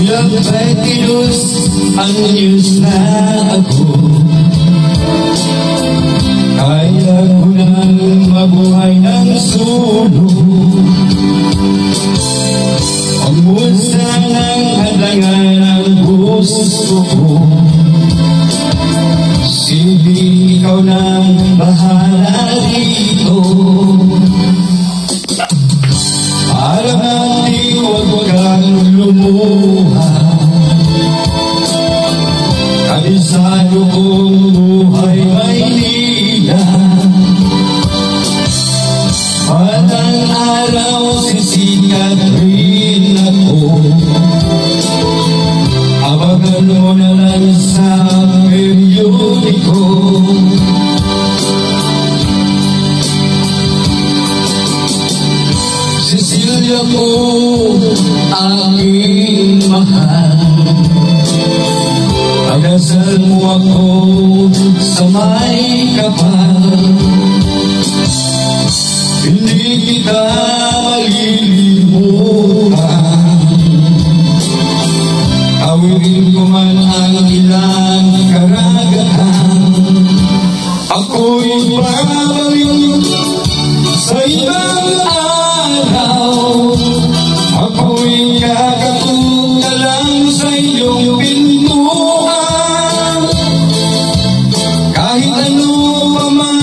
Bilang pekilos ang Diyos na ako, kaya ko nang mabuhay ng solo. Huwag mo sanang hadangan ang gusto ko, sige ikaw nang bahala dito. Para hindi huwag kang lumuha, kabisado kong buhay Maynila. Batang araw sisikat rin ako, abangan mo na lang sa periodiko. Cecilia ko, aking mahal, pagdasal mo ako sa may kapal. Hindi kita malilimutan, awin ko man ang ilang karagatan. Ako'y babalik sa ibang araw, ako'y kakapunta lang sa iyong pintuan. Kahit ano pa man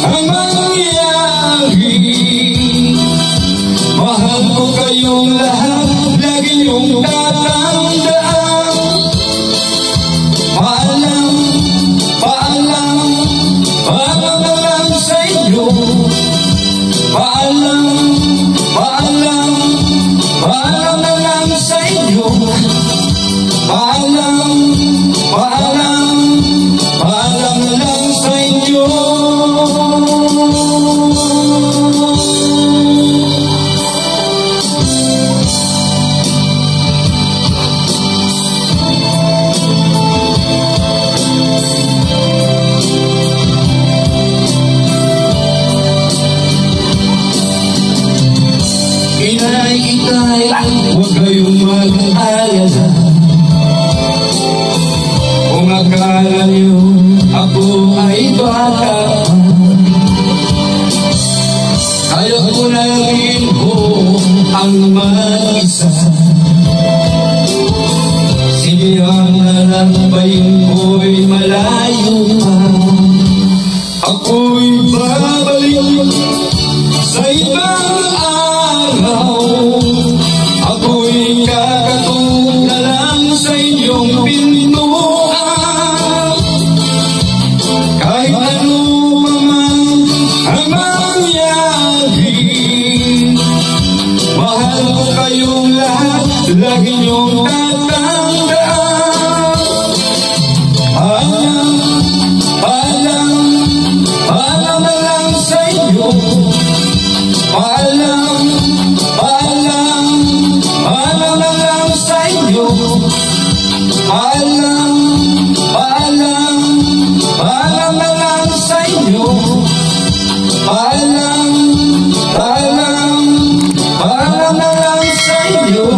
ang mangyari, mahal ko kayong lahat, lagi niyong tatandaan. Paalam, paalam, paalam na lang sa inyo. Paalam, paalam, paalam na lang sa inyo. Paalam, paalam, paalam na lang sa inyo. Inay, huwag kayong mag-alala. Kung akala niyo ako ay bata, kaya ko na rin ho ang mag-isa. Sige ang nalakbayin ko'y malayo pa, ako'y babalik sa ibang araw. Ako'y kakatunta lang sa iyong pintuan. Kahit ano pa man ang mangyari, mahal ko kayong lahat, lagi niyong tatandaan. Paalam, paalam, paalam na lang sa iyo. Paalam, paalam, paalam na lang sa inyo. Paalam, paalam, paalam na lang sa inyo. Paalam, paalam, paalam na lang sa inyo.